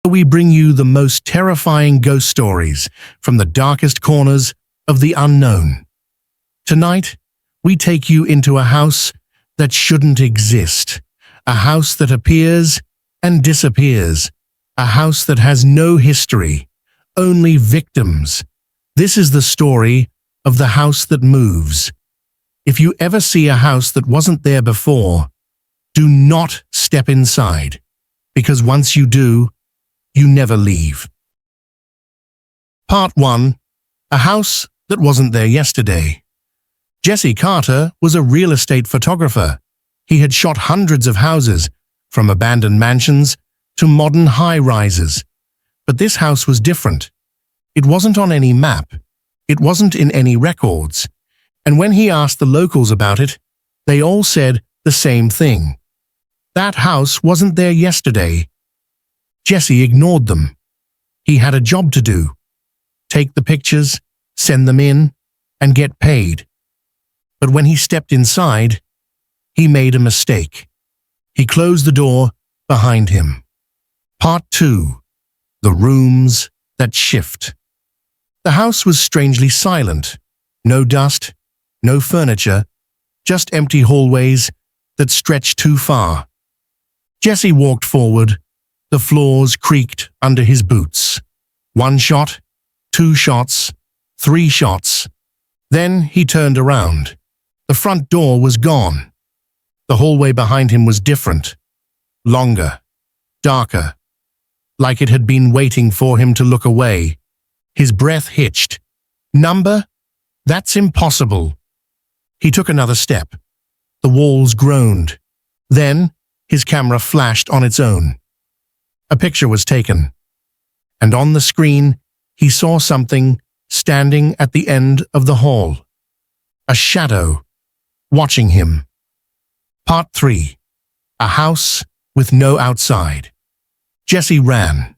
We bring you the most terrifying ghost stories from the darkest corners of the unknown. Tonight, we take you into a house that shouldn't exist, a house that appears and disappears, a house that has no history, only victims. This is the story of the house that moves. If you ever see a house that wasn't there before, do not step inside, because once you do, you never leave. Part 1. A house that wasn't there yesterday. Jesse Carter was a real estate photographer. He had shot hundreds of houses, from abandoned mansions to modern high-rises. But this house was different. It wasn't on any map. It wasn't in any records. And when he asked the locals about it, they all said the same thing. That house wasn't there yesterday. Jesse ignored them. He had a job to do. Take the pictures, send them in, and get paid. But when he stepped inside, he made a mistake. He closed the door behind him. Part 2. The Rooms That Shift. The house was strangely silent. No dust, no furniture, just empty hallways that stretched too far. Jesse walked forward. The floors creaked under his boots. 1 shot, 2 shots, 3 shots. Then he turned around. The front door was gone. The hallway behind him was different. Longer, darker, like it had been waiting for him to look away. His breath hitched. Number? That's impossible. He took another step. The walls groaned. Then his camera flashed on its own. A picture was taken, and on the screen he saw something standing at the end of the hall. A shadow, watching him. Part 3. A house with no outside. Jesse ran,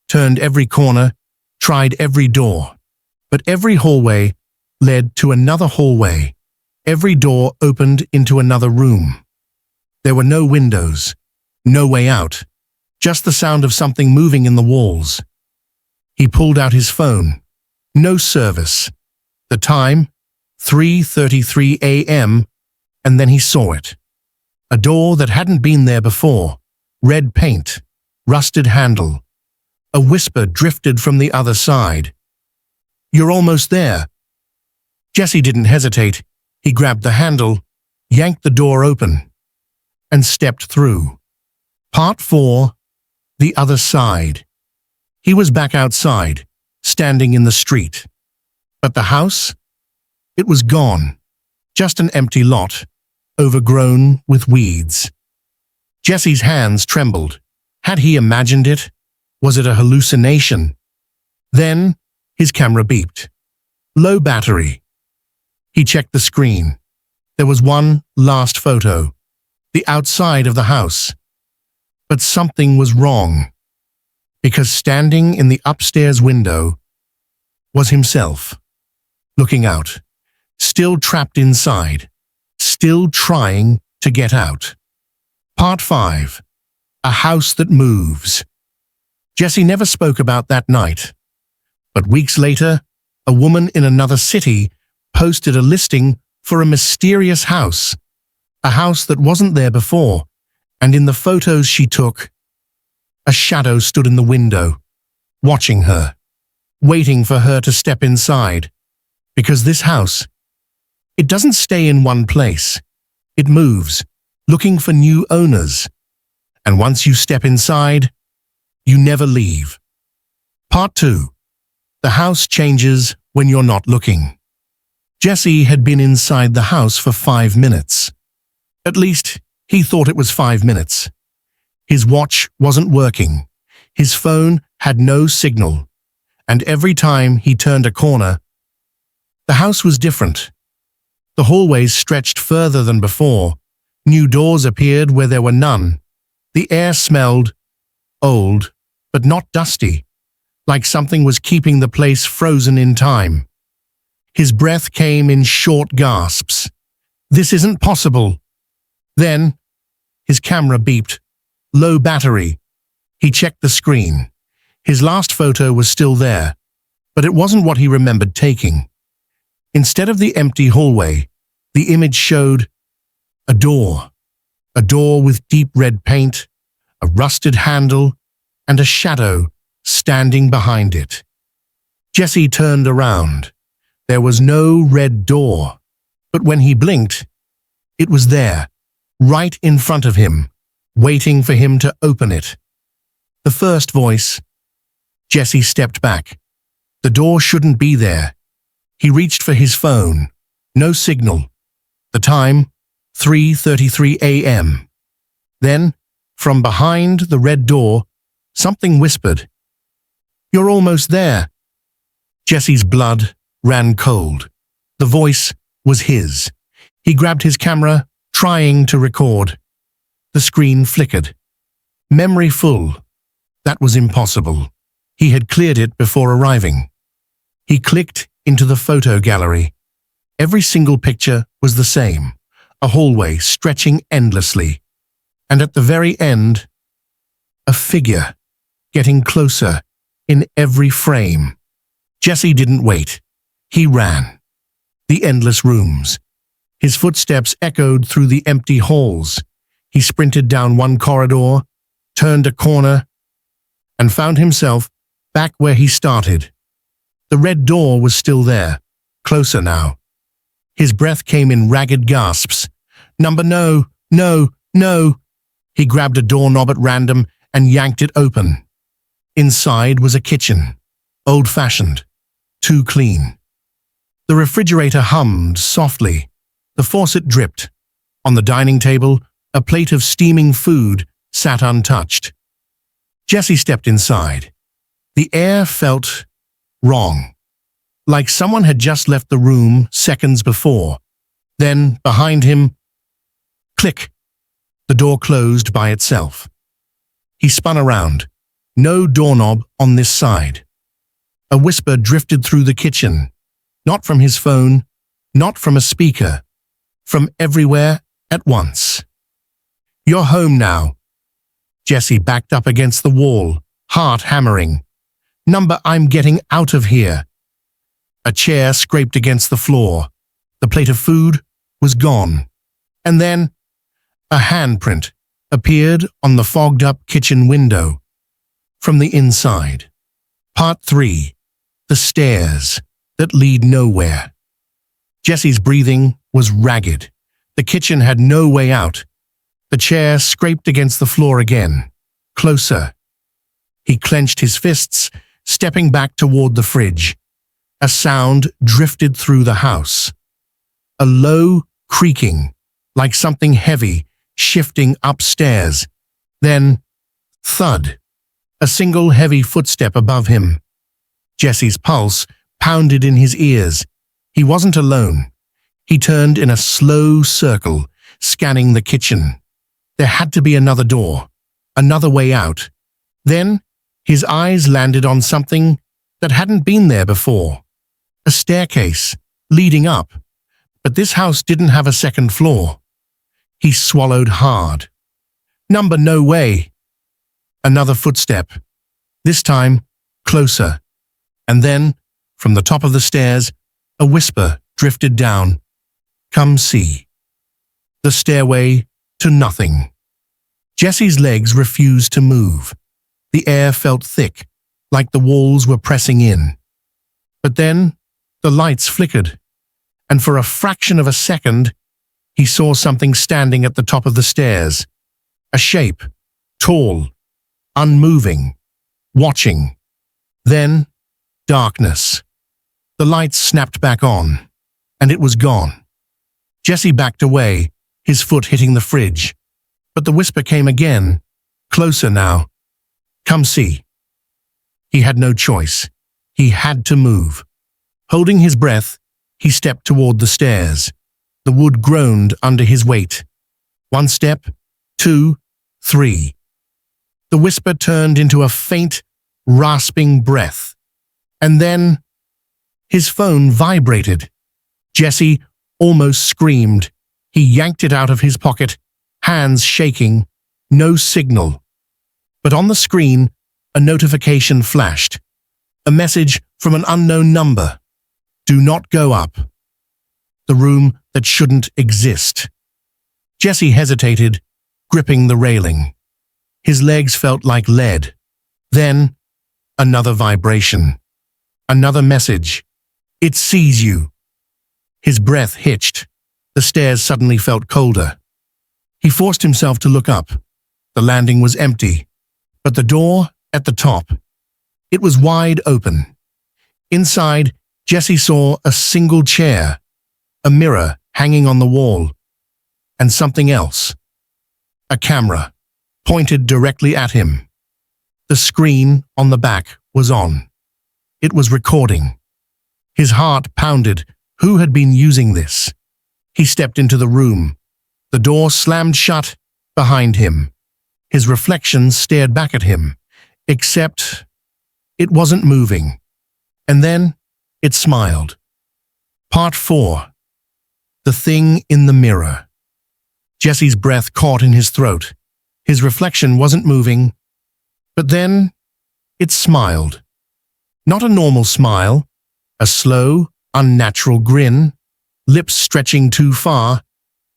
turned every corner, tried every door, but every hallway led to another hallway. Every door opened into another room. There were no windows, no way out. Just the sound of something moving in the walls. He pulled out his phone. No service. The time, 3:33 a.m., and then he saw it. A door that hadn't been there before. Red paint, rusted handle. A whisper drifted from the other side. You're almost there. Jesse didn't hesitate. He grabbed the handle, yanked the door open, and stepped through. Part 4. The other side. He was back outside, standing in the street. But the house? It was gone. Just an empty lot, overgrown with weeds. Jesse's hands trembled. Had he imagined it? Was it a hallucination? Then his camera beeped. Low battery. He checked the screen. There was one last photo. The outside of the house. But something was wrong, because standing in the upstairs window was himself, looking out, still trapped inside, still trying to get out. Part 5. A house that moves. Jesse never spoke about that night, but weeks later, a woman in another city posted a listing for a mysterious house, a house that wasn't there before. And in the photos she took, a shadow stood in the window, watching her, waiting for her to step inside. Because this house, it doesn't stay in one place. It moves, looking for new owners. And once you step inside, you never leave. Part 2. The house changes when you're not looking. Jesse had been inside the house for 5 minutes. At least, he thought it was 5 minutes. His watch wasn't working. His phone had no signal. And every time he turned a corner, the house was different. The hallways stretched further than before. New doors appeared where there were none. The air smelled old, but not dusty, like something was keeping the place frozen in time. His breath came in short gasps. This isn't possible. Then, his camera beeped. Low battery. He checked the screen. His last photo was still there, but it wasn't what he remembered taking. Instead of the empty hallway, the image showed a door with deep red paint, a rusted handle, and a shadow standing behind it. Jesse turned around. There was no red door, but when he blinked, it was there, right in front of him, waiting for him to open it. The first voice. Jesse stepped back. The door shouldn't be there. He reached for his phone. No signal. The time, 3:33 a.m. Then, from behind the red door, something whispered, "You're almost there." Jesse's blood ran cold. The voice was his. He grabbed his camera, trying to record. The screen flickered. Memory full. That was impossible. He had cleared it before arriving. He clicked into the photo gallery. Every single picture was the same, a hallway stretching endlessly. And at the very end, a figure, getting closer in every frame. Jesse didn't wait. He ran. The endless rooms. His footsteps echoed through the empty halls. He sprinted down one corridor, turned a corner, and found himself back where he started. The red door was still there, closer now. His breath came in ragged gasps. No, no, no. He grabbed a doorknob at random and yanked it open. Inside was a kitchen, old-fashioned, too clean. The refrigerator hummed softly. The faucet dripped. On the dining table, a plate of steaming food sat untouched. Jesse stepped inside. The air felt wrong, like someone had just left the room seconds before. Then, behind him, click, the door closed by itself. He spun around. No doorknob on this side. A whisper drifted through the kitchen, not from his phone, not from a speaker, from everywhere at once. "You're home now." Jesse backed up against the wall, heart hammering. I'm getting out of here." A chair scraped against the floor. The plate of food was gone. And then, a handprint appeared on the fogged-up kitchen window. From the inside. Part 3. The stairs that lead nowhere. Jesse's breathing was ragged. The kitchen had no way out. The chair scraped against the floor again. Closer. He clenched his fists, stepping back toward the fridge. A sound drifted through the house. A low creaking, like something heavy, shifting upstairs. Then, thud. A single heavy footstep above him. Jesse's pulse pounded in his ears. He wasn't alone. He turned in a slow circle, scanning the kitchen. There had to be another door, another way out. Then, his eyes landed on something that hadn't been there before. A staircase, leading up. But this house didn't have a second floor. He swallowed hard. No way. Another footstep. This time, closer. And then, from the top of the stairs, a whisper drifted down. "Come see." The stairway to nothing. Jesse's legs refused to move. The air felt thick, like the walls were pressing in. But then, the lights flickered, and for a fraction of a second, he saw something standing at the top of the stairs. A shape, tall, unmoving, watching. Then, darkness. The lights snapped back on, and it was gone. Jesse backed away, his foot hitting the fridge. But the whisper came again, closer now. "Come see." He had no choice. He had to move. Holding his breath, he stepped toward the stairs. The wood groaned under his weight. 1 step, 2, 3. The whisper turned into a faint, rasping breath. And then, his phone vibrated. Jesse almost screamed. He yanked it out of his pocket, hands shaking, no signal. But on the screen, A notification flashed. A message from an unknown number. Do not go up. The room that shouldn't exist. Jesse hesitated, gripping the railing. His legs felt like lead. Then, another vibration. Another message. It sees you. His breath hitched. The stairs suddenly felt colder. He forced himself to look up. The landing was empty. But the door at the top, it was wide open. Inside, Jesse saw a single chair, a mirror hanging on the wall, and something else. A camera, pointed directly at him. The screen on the back was on. It was recording. His heart pounded. Who had been using this? He stepped into the room. The door slammed shut behind him. His reflection stared back at him, except it wasn't moving. And then it smiled. Part 4. The Thing in the Mirror. Jesse's breath caught in his throat. His reflection wasn't moving. But then it smiled. Not a normal smile, a slow, unnatural grin, lips stretching too far,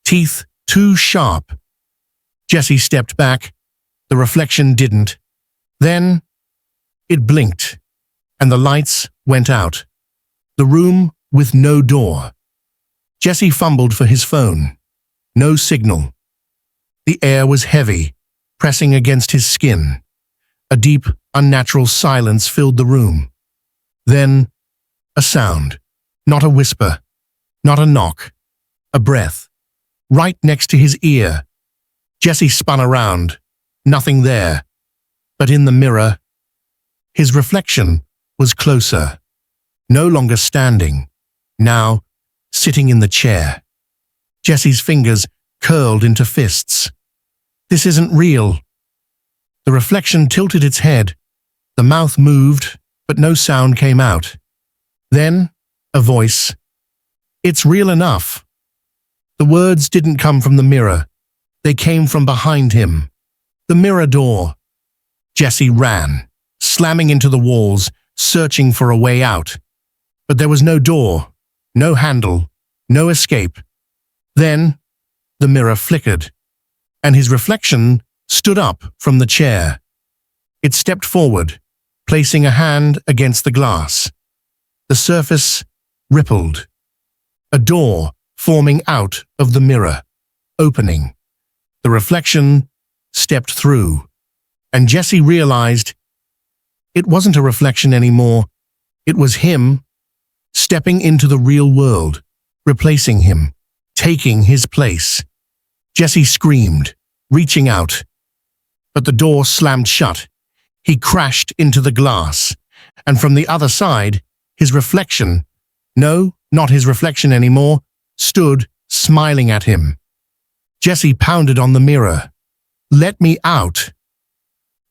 teeth too sharp. Jesse stepped back. The reflection didn't. Then it blinked, and the lights went out. The room with no door. Jesse fumbled for his phone. No signal. The air was heavy, pressing against his skin. A deep, unnatural silence filled the room. Then, a sound. Not a whisper. Not a knock. A breath. Right next to his ear. Jesse spun around. Nothing there. But in the mirror, his reflection was closer. No longer standing. Now, sitting in the chair. Jesse's fingers curled into fists. This isn't real. The reflection tilted its head. The mouth moved, but no sound came out. Then, a voice. It's real enough. The words didn't come from the mirror. They came from behind him. The mirror door. Jesse ran, slamming into the walls, searching for a way out. But there was no door, no handle, no escape. Then, the mirror flickered, and his reflection stood up from the chair. It stepped forward, placing a hand against the glass. The surface rippled. A door forming out of the mirror, opening. The reflection stepped through, and Jesse realized it wasn't a reflection anymore. It was him stepping into the real world, replacing him, taking his place. Jesse screamed, reaching out. But the door slammed shut. He crashed into the glass, and from the other side, his reflection, no, not his reflection anymore, stood smiling at him. Jesse pounded on the mirror. Let me out.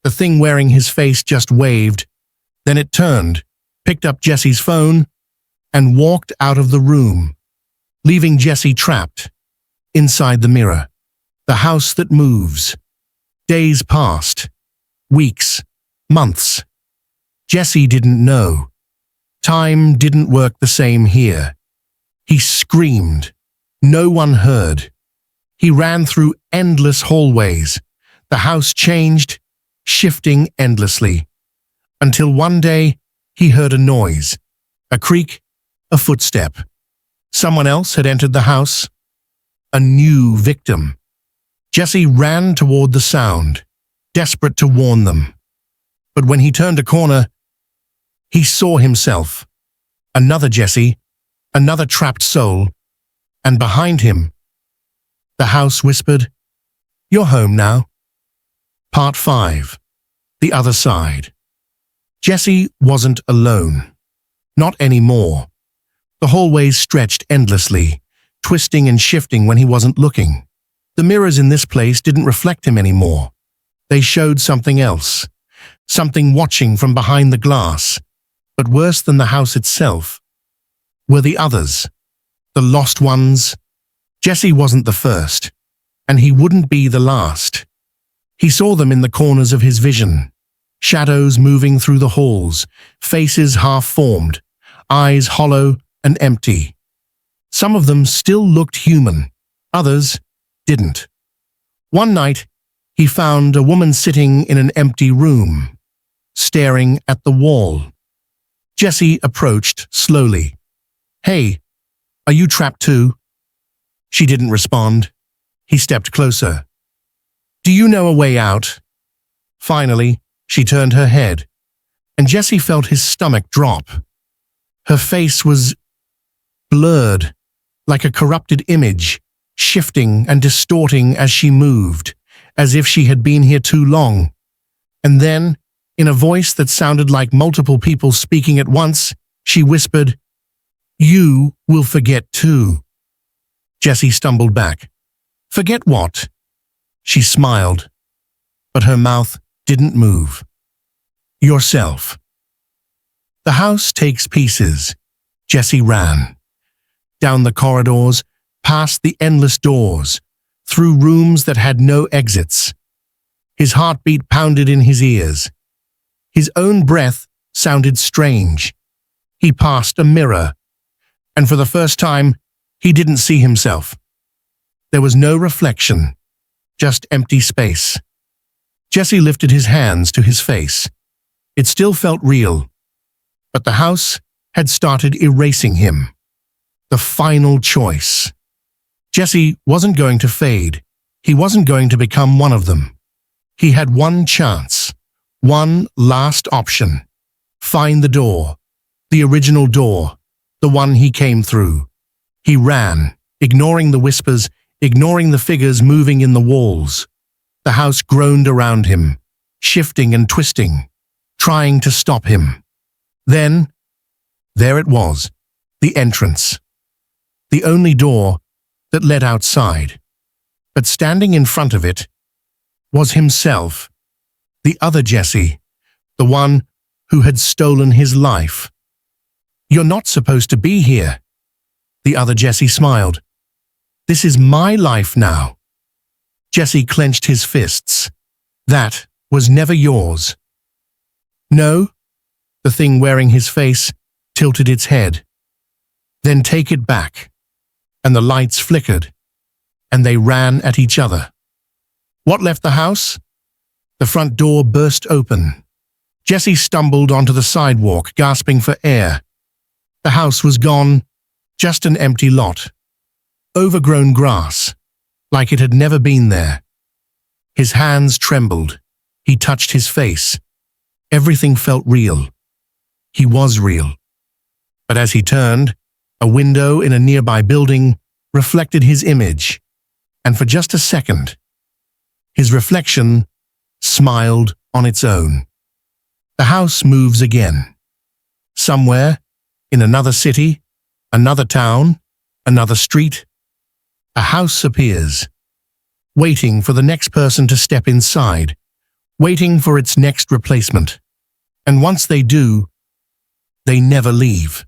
The thing wearing his face just waved. Then it turned, picked up Jesse's phone, and walked out of the room, leaving Jesse trapped inside the mirror. The house that moves. Days passed. Weeks. Months. Jesse didn't know. Time didn't work the same here. He screamed. No one heard. He ran through endless hallways. The house changed, shifting endlessly, until one day he heard a noise, a creak, a footstep. Someone else had entered the house. A new victim. Jesse ran toward the sound, desperate to warn them. But when he turned a corner, he saw himself. Another Jesse, another trapped soul, and behind him, the house whispered, "You're home now." Part 5. The Other Side. Jesse wasn't alone. Not anymore. The hallways stretched endlessly, twisting and shifting when he wasn't looking. The mirrors in this place didn't reflect him anymore. They showed something else, something watching from behind the glass. But worse than the house itself were the others, the lost ones. Jesse wasn't the first, and he wouldn't be the last. He saw them in the corners of his vision, shadows moving through the halls, faces half-formed, eyes hollow and empty. Some of them still looked human, others didn't. One night, he found a woman sitting in an empty room, staring at the wall. Jesse approached slowly. "Hey, are you trapped too?" She didn't respond. He stepped closer. "Do you know a way out?" Finally, she turned her head, and Jesse felt his stomach drop. Her face was blurred, like a corrupted image, shifting and distorting as she moved, as if she had been here too long. And then, in a voice that sounded like multiple people speaking at once, she whispered, "You will forget too." Jesse stumbled back. "Forget what?" She smiled, but her mouth didn't move. "Yourself." The house takes pieces. Jesse ran. Down the corridors, past the endless doors, through rooms that had no exits. His heartbeat pounded in his ears. His own breath sounded strange. He passed a mirror, and for the first time, he didn't see himself. There was no reflection, just empty space. Jesse lifted his hands to his face. It still felt real, but the house had started erasing him. The final choice. Jesse wasn't going to fade. He wasn't going to become one of them. He had one chance, one last option. Find the door, the original door, the one he came through. He ran, ignoring the whispers, ignoring the figures moving in the walls. The house groaned around him, shifting and twisting, trying to stop him. Then, there it was, the entrance. The only door that led outside. But standing in front of it was himself, the other Jesse, the one who had stolen his life. "You're not supposed to be here." The other Jesse smiled. "This is my life now." Jesse clenched his fists. "That was never yours." "No?" The thing wearing his face tilted its head. "Then take it back." And the lights flickered, and they ran at each other. What left the house? The front door burst open. Jesse stumbled onto the sidewalk, gasping for air. The house was gone, just an empty lot. Overgrown grass, like it had never been there. His hands trembled. He touched his face. Everything felt real. He was real. But as he turned, a window in a nearby building reflected his image, and for just a second, his reflection smiled on its own. The house moves again. Somewhere, in another city, another town, another street, a house appears, waiting for the next person to step inside, waiting for its next replacement. And once they do, they never leave.